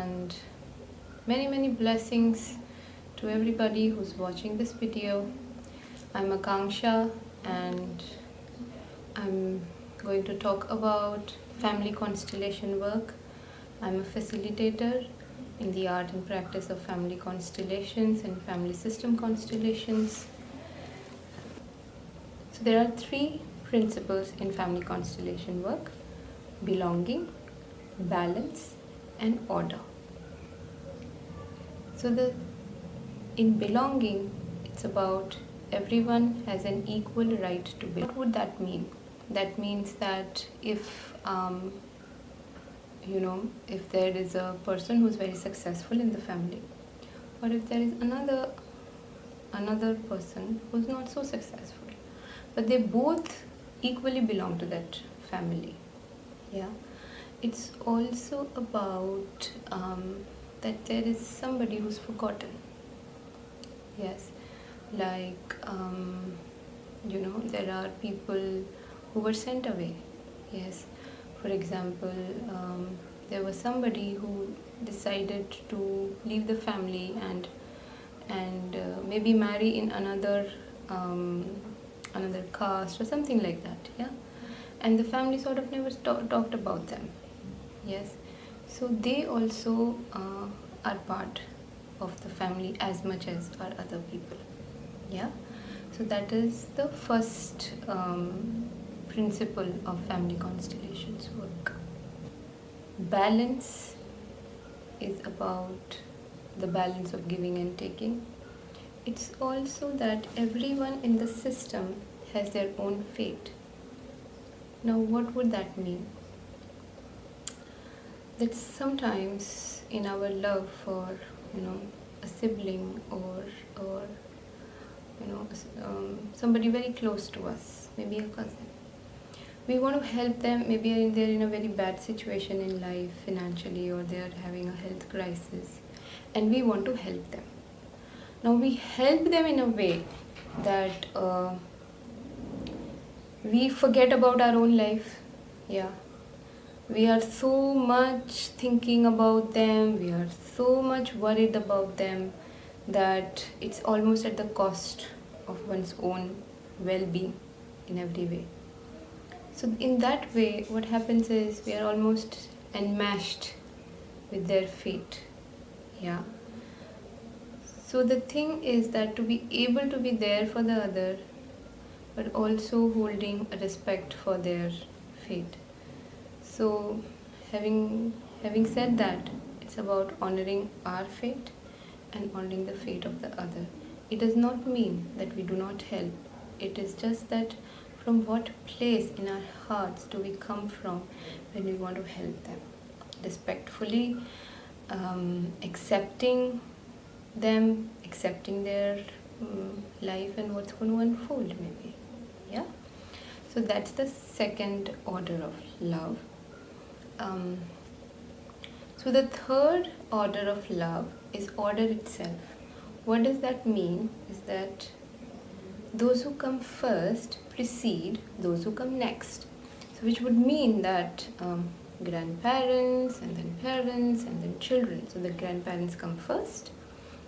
and many blessings to everybody who's watching this video. I'm Akanksha and I'm going to talk about family constellation work. I'm a facilitator in the art and practice of family constellations and family system constellations. So there are three principles in family constellation work: belonging, balance, and order. So in belonging, it's about everyone has an equal right to belong. What would that mean? That means that if if there is a person who's very successful in the family, or if there is another person who's not so successful, but they both equally belong to that family. It's also about that there is somebody who's forgotten. Like there are people who were sent away. For example, there was somebody who decided to leave the family and maybe marry in another caste or something like that. And the family sort of never talked about them. So they also are part of the family as much as are other people. So that is the first principle of family constellations work. Balance is about the balance of giving and taking. It's also that everyone in the system has their own fate. Now, what would that mean? That sometimes in our love for a sibling or somebody very close to us, maybe a cousin, we want to help them. Maybe they're in a very bad situation in life financially, or they're having a health crisis, and we want to help them. Now we help them in a way that we forget about our own life. We are so much thinking about them, we are so much worried about them that it's almost at the cost of one's own well-being in every way. So in that way, what happens is we are almost enmeshed with their fate. So the thing is that to be able to be there for the other, but also holding a respect for their fate. So having said that, it's about honoring our fate and honoring the fate of the other. It does not mean that we do not help. It is just that from what place in our hearts do we come from when we want to help them? Respectfully, accepting them, accepting their life and what's going to unfold maybe. So that's the second order of love. So the third order of love is order itself. What does that mean? Is that those who come first precede those who come next. So which would mean that grandparents and then parents and then children. So the grandparents come first,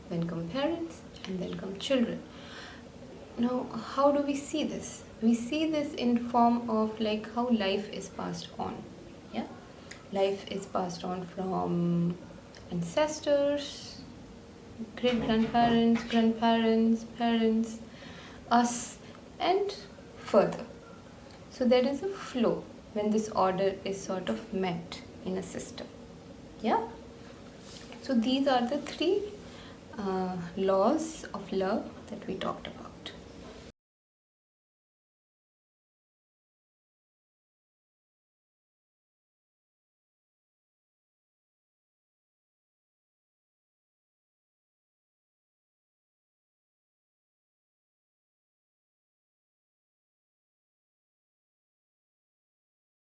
then come parents, and then come children. Now, how do we see this? We see this in form of like how life is passed on. Life is passed on from ancestors, great-grandparents, grandparents, parents, us, and further. So there is a flow when this order is sort of met in a system. So these are the three laws of love that we talked about.